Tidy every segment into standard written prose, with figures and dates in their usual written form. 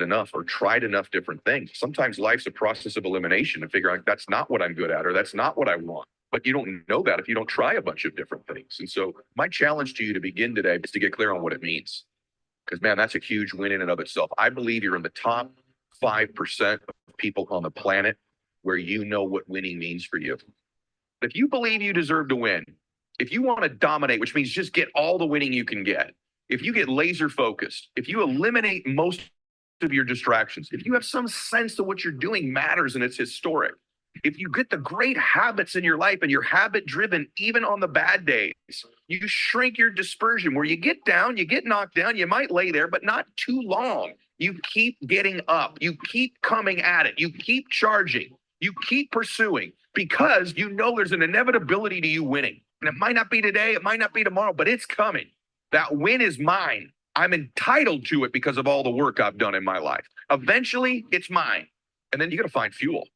enough or tried enough different things. Sometimes life's a process of elimination and figuring out that's not what I'm good at or that's not what I want. But you don't know that if you don't try a bunch of different things. And so my challenge to you to begin today is to get clear on what it means. Because, man, that's a huge win in and of itself. I believe you're in the top 5% of people on the planet where you know what winning means for you. If you believe you deserve to win, if you want to dominate, which means just get all the winning you can get, if you get laser focused, if you eliminate most of your distractions, if you have some sense that what you're doing matters and it's historic, if you get the great habits in your life and you're habit driven, even on the bad days, you shrink your dispersion where you get down, you get knocked down, you might lay there, but not too long. You keep getting up, you keep coming at it, you keep charging, you keep pursuing because you know there's an inevitability to you winning. And it might not be today, it might not be tomorrow, but it's coming. That win is mine. I'm entitled to it because of all the work I've done in my life. Eventually, it's mine. And then you got to find fuel.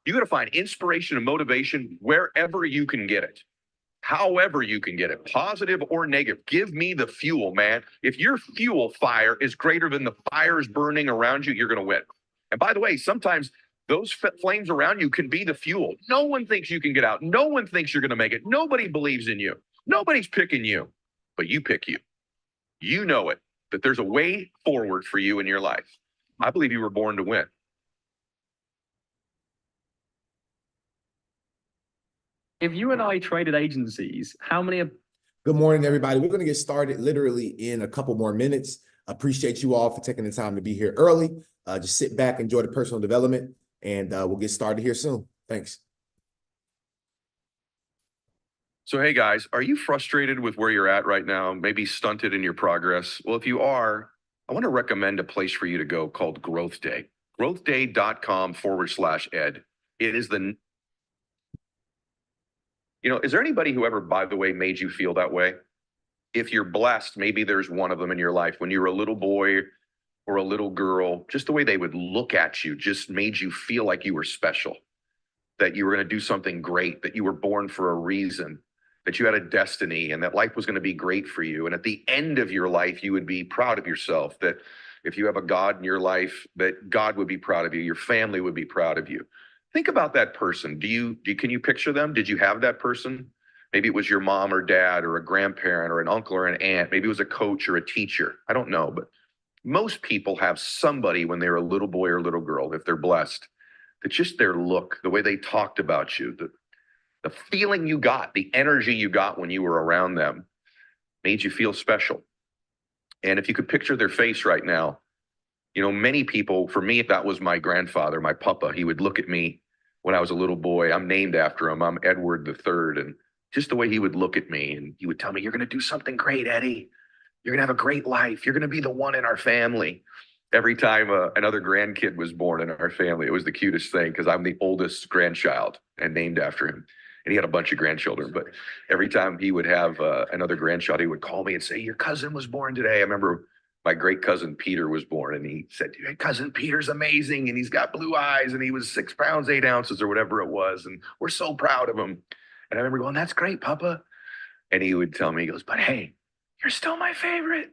You got to find inspiration and motivation wherever you can get it, however you can get it, positive or negative. Give me the fuel, man. If your fuel fire is greater than the fires burning around you, you're going to win. And by the way, sometimes those flames around you can be the fuel. No one thinks you can get out. No one thinks you're going to make it. Nobody believes in you. Nobody's picking you, but you pick you. You know it, that there's a way forward for you in your life. I believe you were born to win. If you and I traded agencies, how many? Good morning, everybody. We're going to get started literally in a couple more minutes. Appreciate you all for taking the time to be here early. Just sit back, enjoy the personal development, and we'll get started here soon. Thanks. So, hey guys, are you frustrated with where you're at right now? Maybe stunted in your progress? Well, if you are, I want to recommend a place for you to go called Growth Day. growthday.com/ed. It is the is there anybody who ever, by the way, made you feel that way? If you're blessed, maybe there's one of them in your life. When you were a little boy or a little girl, just the way they would look at you just made you feel like you were special, that you were going to do something great, that you were born for a reason, that you had a destiny and that life was going to be great for you. And at the end of your life, you would be proud of yourself, that if you have a God in your life, that God would be proud of you, your family would be proud of you. Think about that person. Can you picture them? Did you have that person? Maybe it was your mom or dad or a grandparent or an uncle or an aunt. Maybe it was a coach or a teacher. I don't know, but most people have somebody when they're a little boy or little girl, if they're blessed, that just their look, the way they talked about you, the feeling you got, the energy you got when you were around them made you feel special. And if you could picture their face right now, many people, for me, that was my grandfather, my papa. He would look at me when I was a little boy. I'm named after him. I'm Edward III. And just the way he would look at me and he would tell me, you're going to do something great, Eddie. You're going to have a great life. You're going to be the one in our family. Every time another grandkid was born in our family, it was the cutest thing because I'm the oldest grandchild and named after him. And he had a bunch of grandchildren. But every time he would have another grandchild, he would call me and say, your cousin was born today. I remember my great cousin Peter was born, and he said, hey, cousin Peter's amazing, and he's got blue eyes, and he was 6 pounds, 8 ounces, or whatever it was, and we're so proud of him. And I remember going, that's great, Papa. And he would tell me, he goes, but hey, you're still my favorite.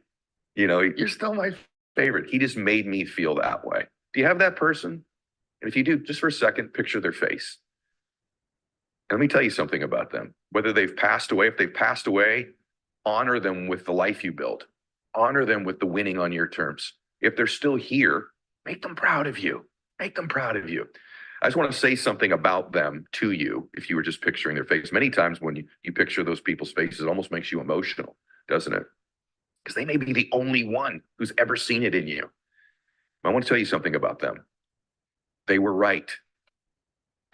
You're still my favorite. He just made me feel that way. Do you have that person? And if you do, just for a second, picture their face. And let me tell you something about them. Whether they've passed away, if they've passed away, honor them with the life you built. Honor them with the winning on your terms. If they're still here, make them proud of you. Make them proud of you. I just want to say something about them to you if you were just picturing their face. Many times when you picture those people's faces, it almost makes you emotional, doesn't it? Because they may be the only one who's ever seen it in you. I want to tell you something about them. They were right.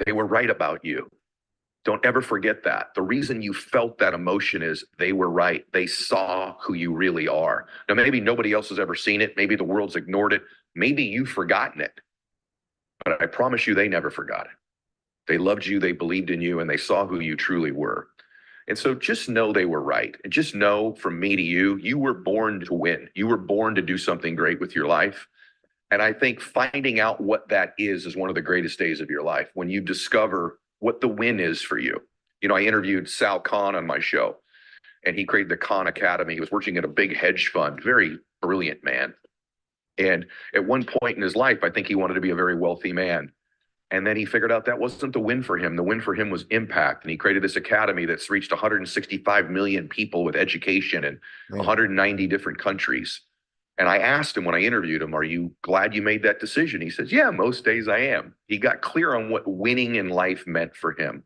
They were right about you. Don't ever forget that. The reason you felt that emotion is they were right. They saw who you really are. Now, maybe nobody else has ever seen it. Maybe the world's ignored it. Maybe you've forgotten it. But I promise you, they never forgot it. They loved you, they believed in you, and they saw who you truly were. And so just know they were right. And just know from me to you, you were born to win. You were born to do something great with your life. And I think finding out what that is one of the greatest days of your life, when you discover what the win is for you. I interviewed Sal Khan on my show, and he created the Khan Academy. He was working at a big hedge fund, very brilliant man. And at one point in his life, I think he wanted to be a very wealthy man. And then he figured out that wasn't the win for him. The win for him was impact. And he created this academy that's reached 165 million people with education in 190 different countries. And I asked him when I interviewed him, are you glad you made that decision? He says, yeah, most days I am. He got clear on what winning in life meant for him.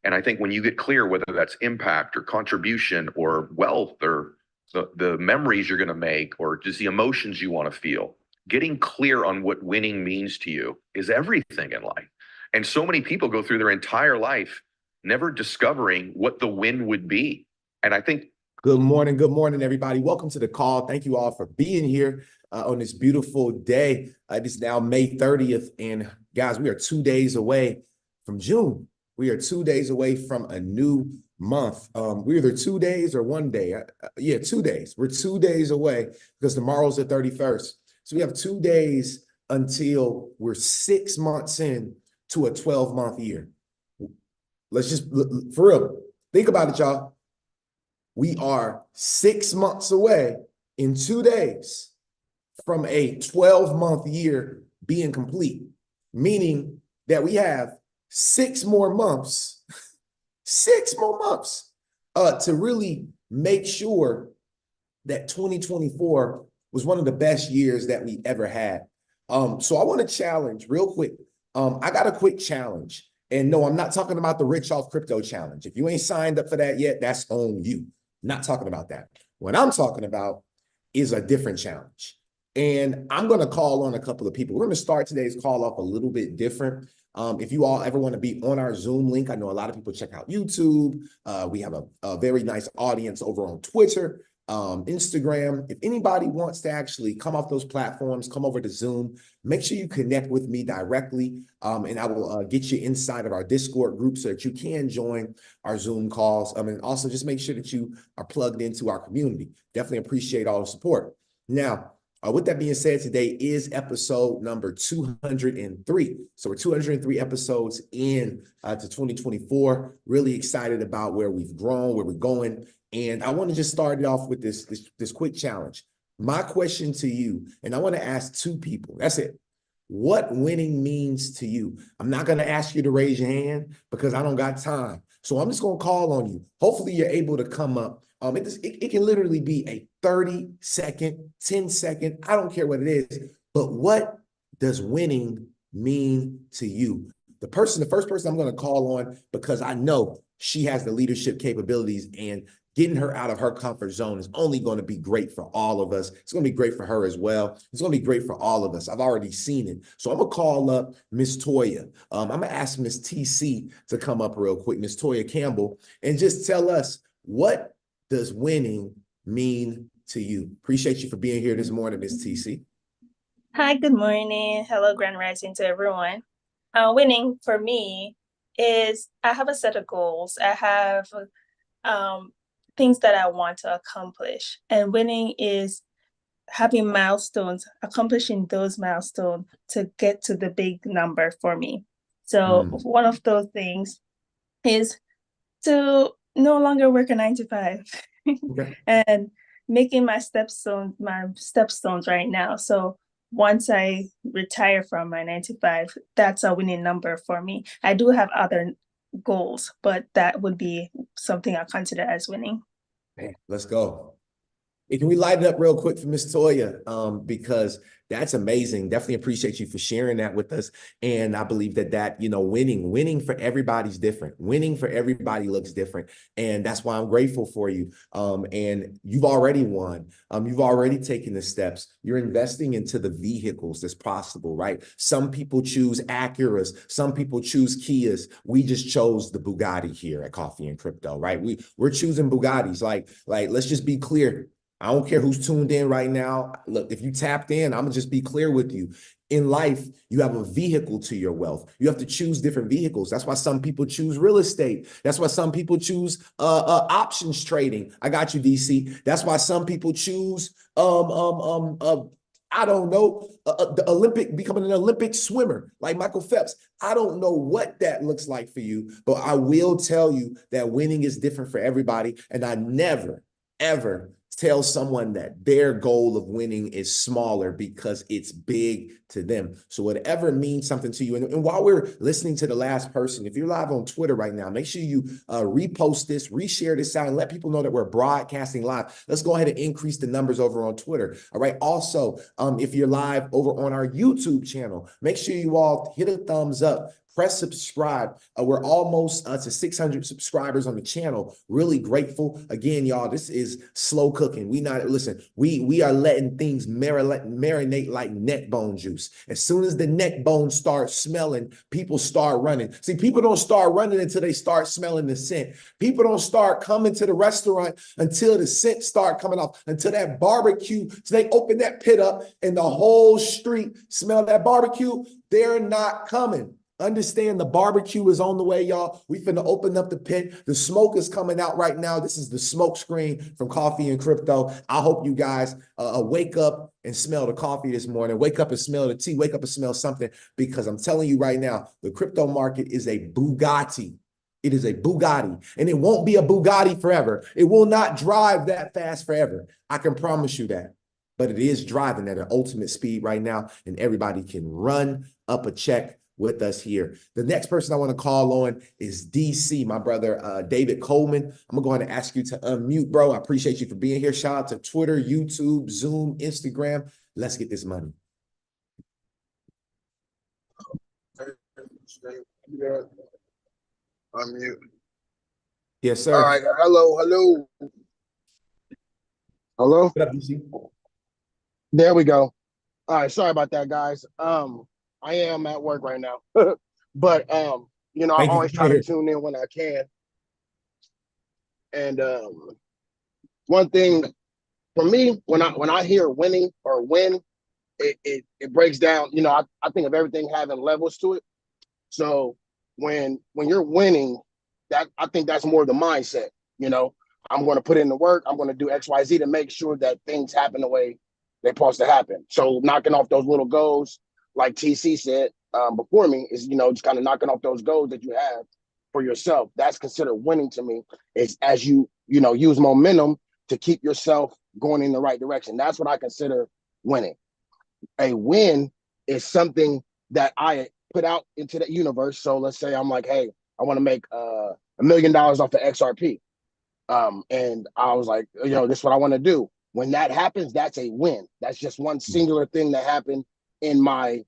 And I think when you get clear, whether that's impact or contribution or wealth or the memories you're going to make or just the emotions you want to feel, getting clear on what winning means to you is everything in life. And so many people go through their entire life never discovering what the win would be. And I think good morning, everybody. Welcome to the call. Thank you all for being here on this beautiful day. It is now May 30th. And guys, we are 2 days away from June. We are 2 days away from a new month. We're either 2 days or 1 day. Yeah, 2 days. We're 2 days away because tomorrow's the 31st. So we have 2 days until we're 6 months in to a 12-month year. Let's just, for real, think about it, y'all. We are 6 months away in 2 days from a 12-month year being complete, meaning that we have 6 more months, 6 more months to really make sure that 2024 was one of the best years that we ever had. So I want to challenge real quick. I got a quick challenge. And no, I'm not talking about the Rich Off Crypto Challenge. If you ain't signed up for that yet, that's on you. Not talking about that. What I'm talking about is a different challenge. And I'm going to call on a couple of people. We're going to start today's call off a little bit different. If you all ever want to be on our Zoom link, I know a lot of people check out YouTube. We have a very nice audience over on Twitter, Instagram. If anybody wants to actually come off those platforms, come over to Zoom, make sure you connect with me directly. And I will get you inside of our Discord group so that you can join our Zoom calls. And also just make sure that you are plugged into our community. Definitely appreciate all the support. Now, with that being said, today is episode number 203. So we're 203 episodes in to 2024. Really excited about where we've grown, where we're going. And I want to just start it off with this quick challenge. My question to you, and I want to ask 2 people. That's it. What winning means to you. I'm not going to ask you to raise your hand because I don't got time. So I'm just going to call on you. Hopefully you're able to come up. It can literally be a 30-second, 10-second, I don't care what it is, but what does winning mean to you? The first person I'm going to call on, because I know she has the leadership capabilities, and getting her out of her comfort zone is only going to be great for all of us. It's going to be great for her as well. It's going to be great for all of us. I've already seen it. So I'm going to call up Miss Toya. I'm going to ask Miss TC to come up real quick, Miss Toya Campbell, and just tell us, what does winning mean to you? Appreciate you for being here this morning, Miss TC. Hi, good morning. Hello, Grand Rising to everyone. Winning for me is I have a set of goals. I have things that I want to accomplish. And winning is having milestones, accomplishing those milestones to get to the big number for me. So one of those things is to no longer work a 9-to-5 Okay. and making my stepstones right now. So once I retire from my 9-to-5, that's a winning number for me. I do have other goals, but that would be something I consider as winning. Man, let's go. Hey, can we light it up real quick for Miss Toya? Because that's amazing. Definitely appreciate you for sharing that with us. And I believe that winning for everybody's different. Winning for everybody looks different. And that's why I'm grateful for you. And you've already won. You've already taken the steps. You're investing into the vehicles that's possible, right? Some people choose Acuras. Some people choose Kias. We just chose the Bugatti here at Coffee and Crypto, right? We're choosing Bugattis. Like, let's just be clear. I don't care who's tuned in right now. Look, if you tapped in, I'm gonna just be clear with you. In life, you have a vehicle to your wealth. You have to choose different vehicles. That's why some people choose real estate. That's why some people choose options trading. I got you, DC. That's why some people choose I don't know, becoming an Olympic swimmer like Michael Phelps. I don't know what that looks like for you, but I will tell you that winning is different for everybody. And I never, ever tell someone that their goal of winning is smaller because it's big to them. So whatever means something to you. And while we're listening to the last person, if you're live on Twitter right now, make sure you repost this, reshare this out, and let people know that we're broadcasting live. Let's go ahead and increase the numbers over on Twitter. All right. Also, if you're live over on our YouTube channel, make sure you all hit a thumbs up. Press subscribe. We're almost to 600 subscribers on the channel. Really grateful. Again, y'all, this is slow cooking. We are letting things marinate like neck bone juice. As soon as the neck bone starts smelling, people start running. See, people don't start running until they start smelling the scent. People don't start coming to the restaurant until the scent start coming off, until that barbecue, so they open that pit up and the whole street smell that barbecue. They're not coming. Understand the barbecue is on the way, y'all. We finna open up the pit. The smoke is coming out right now. This is the smoke screen from Coffee and Crypto. I hope you guys wake up and smell the coffee this morning. Wake up and smell the tea. Wake up and smell something, because I'm telling you right now, the crypto market is a Bugatti. It is a Bugatti, and it won't be a Bugatti forever. It will not drive that fast forever. I can promise you that. But it is driving at an ultimate speed right now, and everybody can run up a check with us here. The next person I want to call on is DC, my brother, David Coleman. I'm gonna go ahead and ask you to unmute, bro. I appreciate you for being here. Shout out to Twitter, YouTube, Zoom, Instagram. Let's get this money. Unmute. Yes, sir. All right. Hello. What up, DC? There we go. All right. Sorry about that, guys. I am at work right now, but I always try to tune in when I can. And one thing for me, when I hear winning or win, it breaks down. I think of everything having levels to it. So when you're winning, that I think that's more the mindset. I'm going to put in the work. I'm going to do X, Y, Z to make sure that things happen the way they're supposed to happen. So knocking off those little goals, like TC said before me, is just kind of knocking off those goals that you have for yourself. That's considered winning to me. Is as you use momentum to keep yourself going in the right direction. That's what I consider winning. A win is something that I put out into the universe. So let's say I'm like, hey, I want to make $1 million off of XRP. And I was like, this is what I want to do. When that happens, that's a win. That's just one singular thing that happened in my,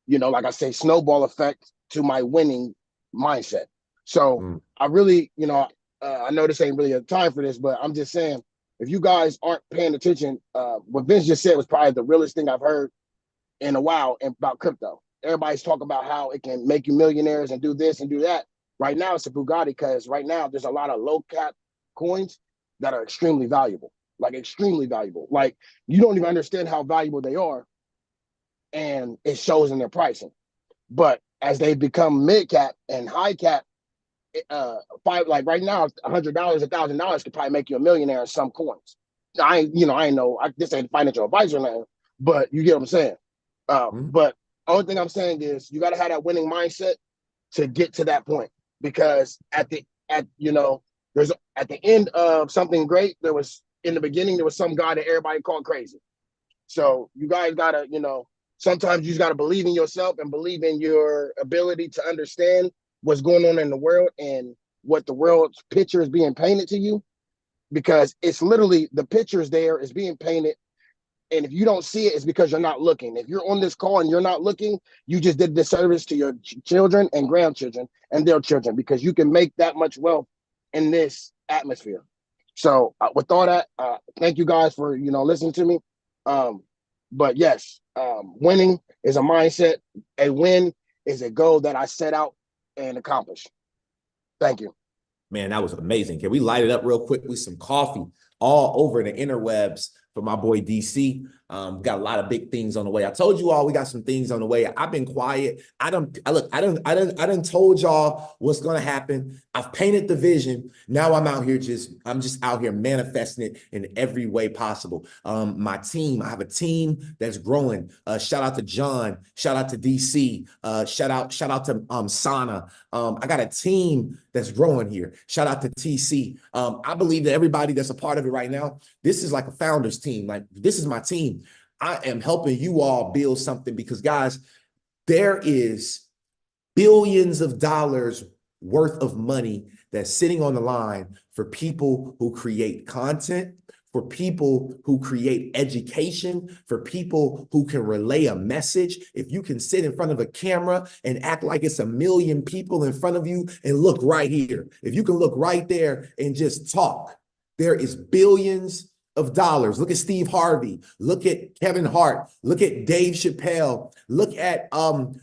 like I say, snowball effect to my winning mindset. So I really, I know this ain't really a time for this, but I'm just saying, if you guys aren't paying attention, what Vince just said was probably the realest thing I've heard in a while about crypto. Everybody's talking about how it can make you millionaires and do this and do that. Right now, it's a Bugatti, because right now there's a lot of low cap coins that are extremely valuable, like extremely valuable. Like, you don't even understand how valuable they are, and it shows in their pricing. But as they become mid cap and high cap, like right now, $100, $1,000 could probably make you a millionaire in some coins. I know this ain't financial advisor now, but you get what I'm saying. But only thing I'm saying is you got to have that winning mindset to get to that point, because at the end of something great, in the beginning there was some guy that everybody called crazy. So you guys gotta, sometimes you just gotta believe in yourself and believe in your ability to understand what's going on in the world and what the world's picture is being painted to you, because it's literally the pictures there is being painted. And if you don't see it, it's because you're not looking. If you're on this call and you're not looking, you just did a disservice to your children and grandchildren and their children, because you can make that much wealth in this atmosphere. So with all that, thank you guys for, listening to me. But yes, winning is a mindset. A win is a goal that I set out and accomplished. Thank you. Man, that was amazing. Can we light it up real quick with some coffee all over the interwebs for my boy DC? Got a lot of big things on the way. I told you all we got some things on the way. I've been quiet. I done told y'all what's gonna happen. I've painted the vision. Now I'm just out here manifesting it in every way possible. My team, I have a team that's growing. Shout out to John, shout out to DC, shout out to Sana. I got a team that's growing here. Shout out to TC. I believe that everybody that's a part of it right now, this is like a founder's team. Like, this is my team. I am helping you all build something because, guys, there is billions of dollars worth of money that's sitting on the line for people who create content, for people who create education, for people who can relay a message. If you can sit in front of a camera and act like it's a million people in front of you and look right here, if you can look right there and just talk, there is billions of dollars. Look at Steve Harvey. Look at Kevin Hart. Look at Dave Chappelle. Look at Farrakhan.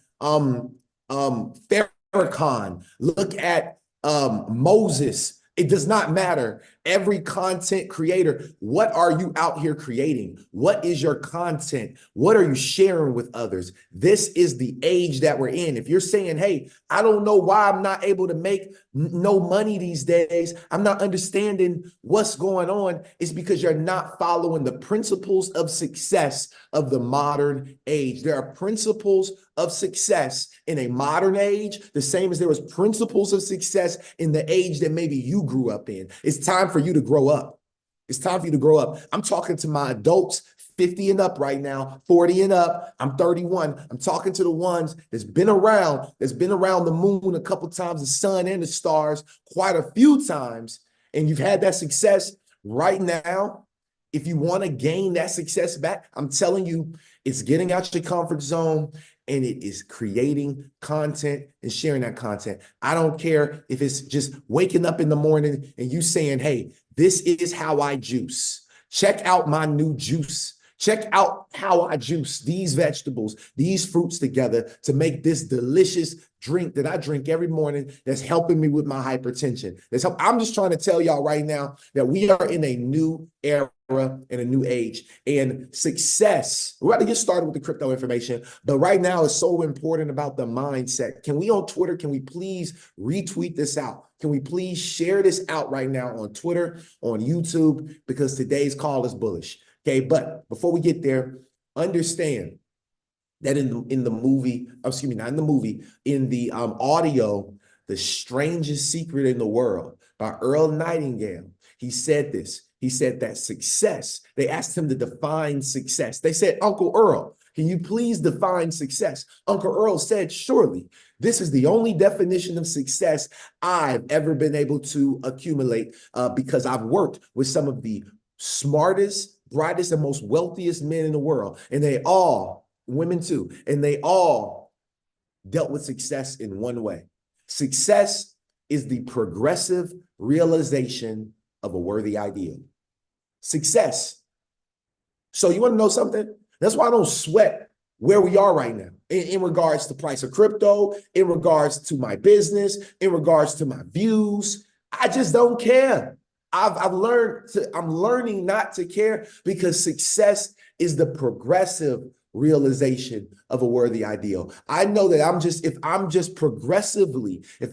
Look at Moses. It does not matter. Every content creator, what are you out here creating? What is your content? What are you sharing with others? This is the age that we're in. If you're saying, hey, I don't know why I'm not able to make no money these days, I'm not understanding what's going on, it's because you're not following the principles of success of the modern age. There are principles of success in a modern age, the same as there was principles of success in the age that maybe you grew up in. It's time for you to grow up. It's time for you to grow up. I'm talking to my adults, 50 and up right now, 40 and up. I'm 31. I'm talking to the ones that's been around the moon a couple times, the sun and the stars quite a few times, and you've had that success. Right now, if you want to gain that success back, I'm telling you, it's getting out your comfort zone, and it is creating content and sharing that content. I don't care if it's just waking up in the morning and you saying, hey, this is how I juice. Check out my new juice. Check out how I juice these vegetables, these fruits together to make this delicious drink that I drink every morning that's helping me with my hypertension. I'm just trying to tell y'all right now that we are in a new era in a new age, and success. We're about to get started with the crypto information, but right now it's so important about the mindset. Can we on Twitter, can we please retweet this out? Can we please share this out right now on Twitter, on YouTube, because today's call is bullish. Okay, but before we get there, understand that in the movie, excuse me, not in the movie, in the audio, The Strangest Secret in the World by Earl Nightingale, he said this. He said that success, they asked him to define success. They said, Uncle Earl, can you please define success? Uncle Earl said, surely, this is the only definition of success I've ever been able to accumulate because I've worked with some of the smartest, brightest, and most wealthiest men in the world. And they all, women too, and they all dealt with success in one way. Success is the progressive realization of a worthy ideal. Success. So you want to know something? That's why I don't sweat where we are right now in regards to price of crypto, in regards to my business, in regards to my views. I just don't care. I'm learning not to care because success is the progressive realization of a worthy ideal. I know that if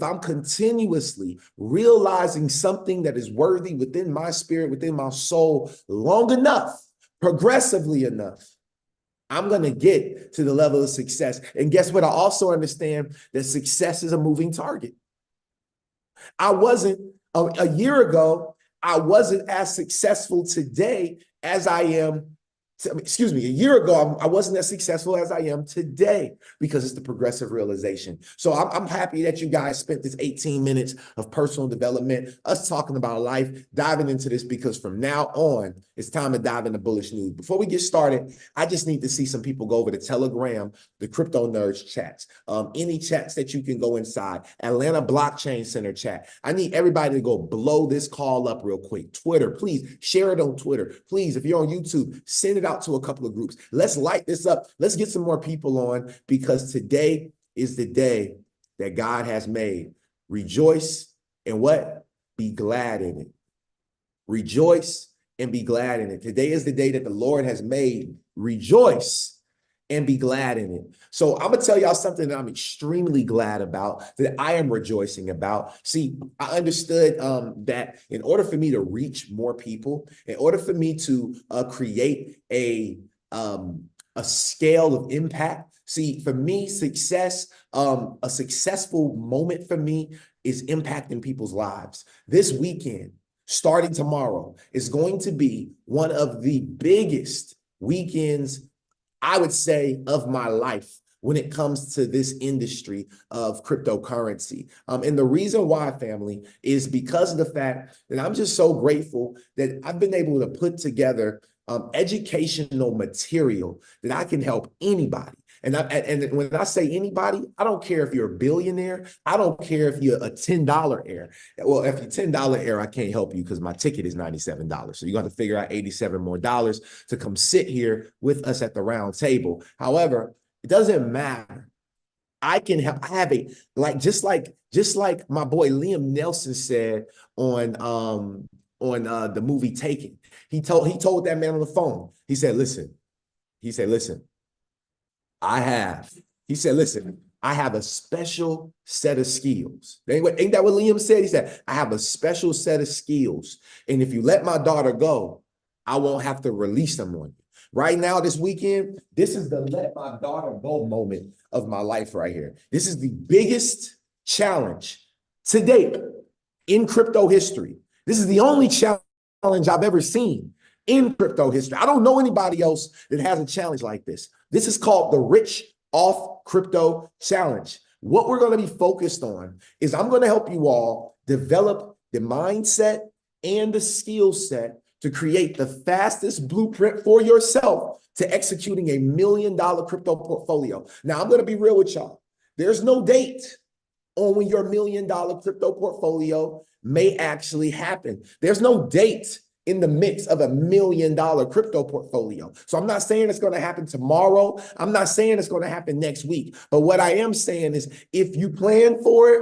I'm continuously realizing something that is worthy within my spirit, within my soul, long enough, progressively enough, I'm going to get to the level of success. And guess what? I also understand that success is a moving target. A year ago, I wasn't as successful today as I am. Excuse me, a year ago, I wasn't as successful as I am today because it's the progressive realization. So I'm happy that you guys spent this 18 minutes of personal development, us talking about life, diving into this, because from now on, it's time to dive into bullish news. Before we get started, I just need to see some people go over to Telegram, the Crypto Nerds chats, any chats that you can go inside, Atlanta Blockchain Center chat. I need everybody to go blow this call up real quick. Twitter, please share it on Twitter. Please, if you're on YouTube, send it out to a couple of groups. Let's light this up. Let's get some more people on, because today is the day that God has made. Rejoice and what? Be glad in it. Rejoice and be glad in it. Today is the day that the Lord has made. rejoice and be glad in it. So I'm gonna tell y'all something that I'm extremely glad about, that I am rejoicing about. See, I understood that in order for me to reach more people, in order for me to create a scale of impact. See, for me, success, a successful moment for me is impacting people's lives. This weekend, starting tomorrow, is going to be one of the biggest weekends, I would say, of my life when it comes to this industry of cryptocurrency. And the reason why, family, is because of the fact that I'm just so grateful that I've been able to put together educational material that I can help anybody. And when I say anybody, I don't care if you're a billionaire. I don't care if you're a $10 heir. Well, if you're $10 heir, I can't help you because my ticket is $97. So you're going to figure out $87 more to come sit here with us at the round table. However, it doesn't matter. I can help. I have a, just like my boy Liam Nelson said on the movie Taken. He told that man on the phone. He said, listen, I have a special set of skills. Ain't that what Liam said? He said, I have a special set of skills. And if you let my daughter go, I won't have to release them on you. Right now, this weekend, this is the let my daughter go moment of my life right here. This is the biggest challenge to date in crypto history. This is the only challenge I've ever seen in crypto history. I don't know anybody else that has a challenge like this. This is called the Rich Off Crypto Challenge. What we're going to be focused on is I'm going to help you all develop the mindset and the skill set to create the fastest blueprint for yourself to executing $1 million crypto portfolio. Now, I'm going to be real with y'all. There's no date on when your $1 million crypto portfolio may actually happen. There's no date in the mix of $1 million crypto portfolio. So I'm not saying it's going to happen tomorrow. I'm not saying it's going to happen next week. But what I am saying is if you plan for it,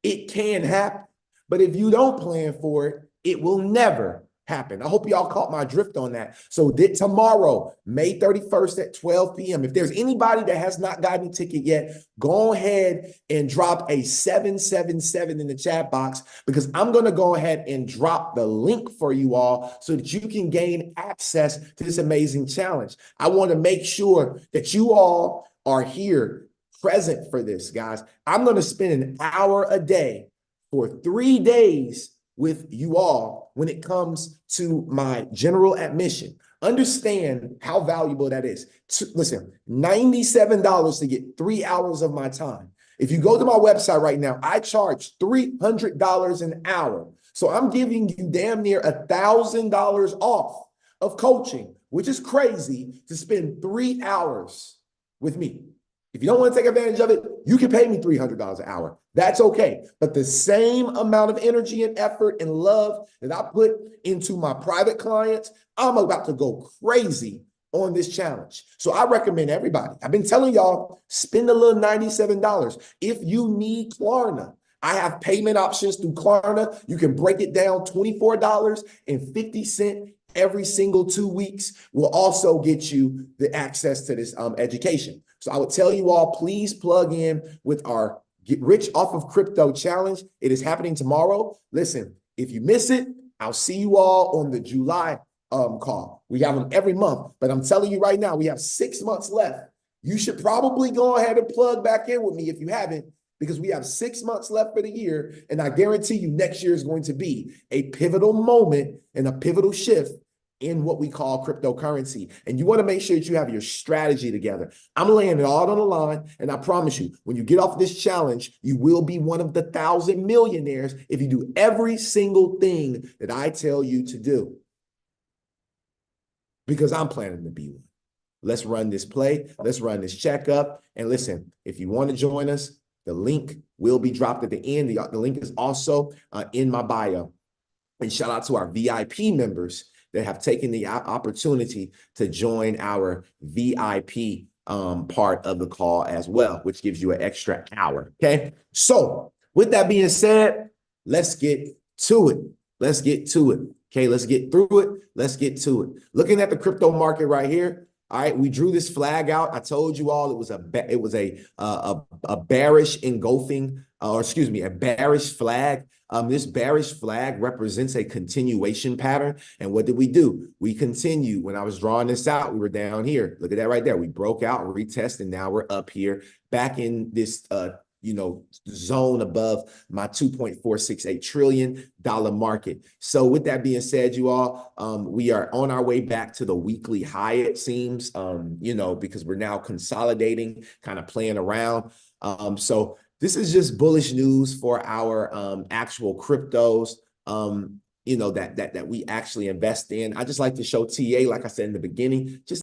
it can happen. But if you don't plan for it, it will never happen. I hope y'all caught my drift on that. So tomorrow, May 31st at 12 p.m., if there's anybody that has not gotten a ticket yet, go ahead and drop a 777 in the chat box, because I'm going to go ahead and drop the link for you all so that you can gain access to this amazing challenge. I want to make sure that you all are here present for this, guys. I'm going to spend an hour a day for 3 days with you all when it comes to my general admission. Understand how valuable that is. Listen, $97 to get 3 hours of my time. If you go to my website right now, I charge $300 an hour. So I'm giving you damn near $1,000 off of coaching, which is crazy, to spend 3 hours with me. If you don't want to take advantage of it, you can pay me $300 an hour. That's okay. But the same amount of energy and effort and love that I put into my private clients, I'm about to go crazy on this challenge. So I recommend everybody. I've been telling y'all, spend a little $97. If you need Klarna, I have payment options through Klarna. You can break it down $24.50 every single 2 weeks. Will also get you the access to this education. So I would tell you all, please plug in with our Get Rich Off of Crypto Challenge. It is happening tomorrow. Listen, if you miss it, I'll see you all on the July call. We have them every month, but I'm telling you right now, we have 6 months left. You should probably go ahead and plug back in with me if you haven't, because we have 6 months left for the year. And I guarantee you next year is going to be a pivotal moment and a pivotal shift in what we call cryptocurrency. And you want to make sure that you have your strategy together. I'm laying it all on the line. And I promise you, when you get off this challenge, you will be one of the 1,000 millionaires if you do every single thing that I tell you to do. Because I'm planning to be one. Let's run this play. Let's run this checkup. And listen, if you want to join us, the link will be dropped at the end. The link is also in my bio. And shout out to our VIP members that have taken the opportunity to join our VIP part of the call as well, which gives you an extra hour, okay? So with that being said, let's get to it. Let's get to it, okay? Let's get through it. Let's get to it. Looking at the crypto market right here, All right, we drew this flag out. I told you all it was a bearish engulfing, or excuse me, a bearish flag. This bearish flag represents a continuation pattern. And what did we do? We continue. When I was drawing this out, we were down here. Look at that right there. We broke out, retest, and now we're up here, back in this zone above my $2.468 trillion market. So with that being said, you all, we are on our way back to the weekly high, it seems, because we're now consolidating, kind of playing around. So this is just bullish news for our actual cryptos, that we actually invest in. I just like to show TA, like I said in the beginning, just